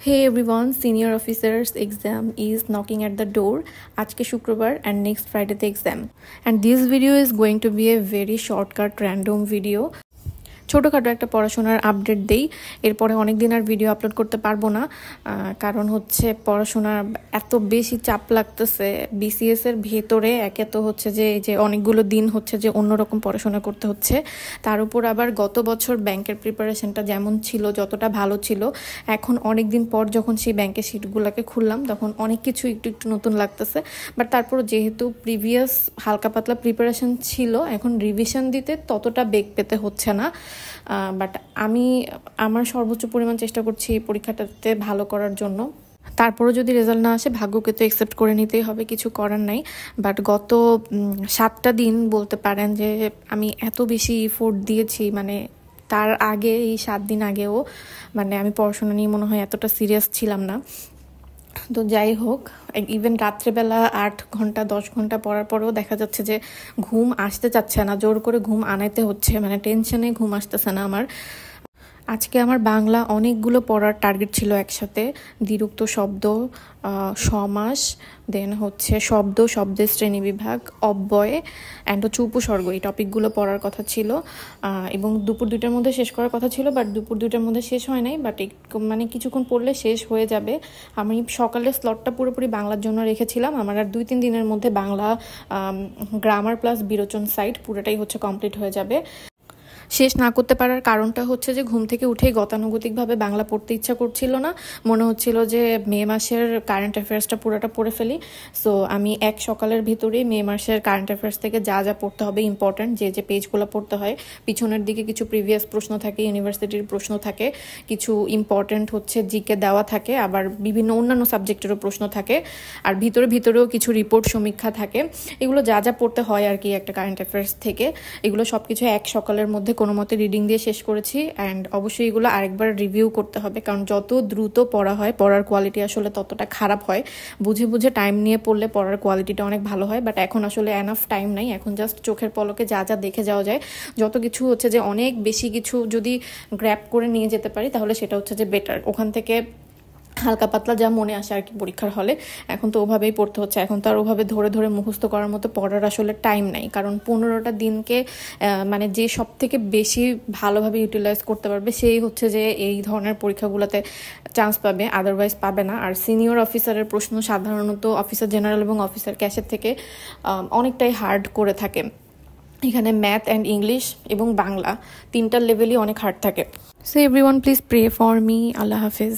Hey everyone, senior officers exam is knocking at the door. Ajke Shukrobar and next Friday the exam. And this video is going to be a very shortcut random video. ছোটখাটো একটা পড়াশোনার update দেই, এরপরে অনেক দিন আর video upload করতে পারবো না, কারণ হচ্ছে পড়াশোনার এত বেশি চাপ লাগতেছে বিসিএস এর ভেতরে। একে তো হচ্ছে যে অনেকগুলো দিন হচ্ছে যে অন্যরকম পড়াশোনা করতে হচ্ছে, তার উপর আবার গত বছর ব্যাংকের প্রিপারেশনটা যেমন ছিল যতটা ভালো ছিল, এখন অনেক দিন পর যখন সেই ব্যাংকের শিটগুলোকে খুললাম তখন অনেক কিছু একটু একটু নতুন লাগতেছে। বাট তারপর যেহেতু প্রিভিয়াস হালকা পাতলা প্রিপারেশন ছিল, এখন রিভিশন দিতে ততটা বেগ পেতে হচ্ছে না। বাট আমি আমার সর্বোচ্চ পরিমাণ চেষ্টা করছি এই পরীক্ষাটাতে ভালো করার জন্য। তারপরও যদি রেজাল্ট না আসে, ভাগ্যকে তো অ্যাকসেপ্ট করে নিতেই হবে, কিছু করার নাই। বাট গত 7টা দিন বলতে পারেন যে আমি এত বেশি এফোর্ট দিয়েছি, মানে তার আগে এই 7 দিন আগেও মানে আমি পড়াশোনা নিয়ে মনে হয় এতটা সিরিয়াস ছিলাম না। তো যাই হোক, ইভেন রাত্রেবেলা 8 ঘন্টা 10 ঘন্টা পড়ার পরেও দেখা যাচ্ছে যে ঘুম আসতে চাচ্ছে না, জোর করে ঘুম আনাইতে হচ্ছে, মানে টেনশনে ঘুম আসতেছে না আমার। আজকে আমার বাংলা অনেকগুলো পড়ার টার্গেট ছিল একসাথে, দ্বিরুক্ত শব্দ, সমাস, দেন হচ্ছে শব্দের শ্রেণীবিভাগ, অব্যয় অ্যান্ড হচ্ছে উপসর্গ, এই টপিকগুলো পড়ার কথা ছিল এবং দুপুর 2টার মধ্যে শেষ করার কথা ছিল। বাট দুপুর 2টার মধ্যে শেষ হয় নাই, বাট মানে কিছুক্ষণ পড়লে শেষ হয়ে যাবে। আমি সকালের স্লটটা পুরোপুরি বাংলার জন্য রেখেছিলাম। আমার আর 2-3 দিনের মধ্যে বাংলা গ্রামার প্লাস বিরোচন সাইড পুরোটাই হচ্ছে কমপ্লিট হয়ে যাবে। শেষ না করতে পারার কারণটা হচ্ছে যে ঘুম থেকে উঠেই গতানুগতিকভাবে বাংলা পড়তে ইচ্ছা করছিল না, মনে হচ্ছিল যে মে মাসের কারেন্ট অ্যাফেয়ার্সটা পুরোটা পড়ে ফেলি। সো আমি এক সকালের ভিতরেই মে মাসের কারেন্ট অ্যাফেয়ার্স থেকে যা যা পড়তে হবে ইম্পর্ট্যান্ট, যে পেজগুলো পড়তে হয়, পিছনের দিকে কিছু প্রিভিয়াস প্রশ্ন থাকে, ইউনিভার্সিটির প্রশ্ন থাকে, কিছু ইম্পর্ট্যান্ট হচ্ছে জিকে দেওয়া থাকে, আবার বিভিন্ন অন্যান্য সাবজেক্টেরও প্রশ্ন থাকে, আর ভিতরেও কিছু রিপোর্ট সমীক্ষা থাকে। এগুলো যা যা পড়তে হয় আর কি একটা কারেন্ট অ্যাফেয়ার্স থেকে, এগুলো সব কিছু এক সকালের মধ্যে কোনো মতে রিডিং দিয়ে শেষ করেছি। অ্যান্ড অবশ্যই এগুলো আরেকবার রিভিউ করতে হবে, কারণ যত দ্রুত পড়া হয় পড়ার কোয়ালিটি আসলে ততটা খারাপ হয়। বুঝে বুঝে টাইম নিয়ে পড়লে পড়ার কোয়ালিটিটা অনেক ভালো হয়, বাট এখন আসলে এনাফ টাইম নাই। এখন জাস্ট চোখের পলকে যা যা দেখে যাওয়া যায়, যত কিছু হচ্ছে যে অনেক বেশি কিছু যদি গ্র্যাব করে নিয়ে যেতে পারি তাহলে সেটা হচ্ছে যে বেটার। ওখান থেকে হালকা পাতলা যা মনে আসে আর কি পরীক্ষার হলে, এখন তো ওভাবেই পড়তে হচ্ছে। এখন তো আর ওভাবে ধরে ধরে মুখস্থ করার মতো পড়ার আসলে টাইম নাই, কারণ 15টা দিনকে মানে যে সব থেকে বেশি ভালোভাবে ইউটিলাইজ করতে পারবে সেই হচ্ছে যে এই ধরনের পরীক্ষাগুলোতে চান্স পাবে, আদারওয়াইজ পাবে না। আর সিনিয়র অফিসারের প্রশ্ন সাধারণত অফিসার জেনারেল এবং অফিসার ক্যাশের থেকে অনেকটাই হার্ড করে থাকে। এখানে ম্যাথ অ্যান্ড ইংলিশ এবং বাংলা 3টার লেভেলই অনেক হার্ড থাকে। So everyone please pray for me. আল্লাহ হাফেজ।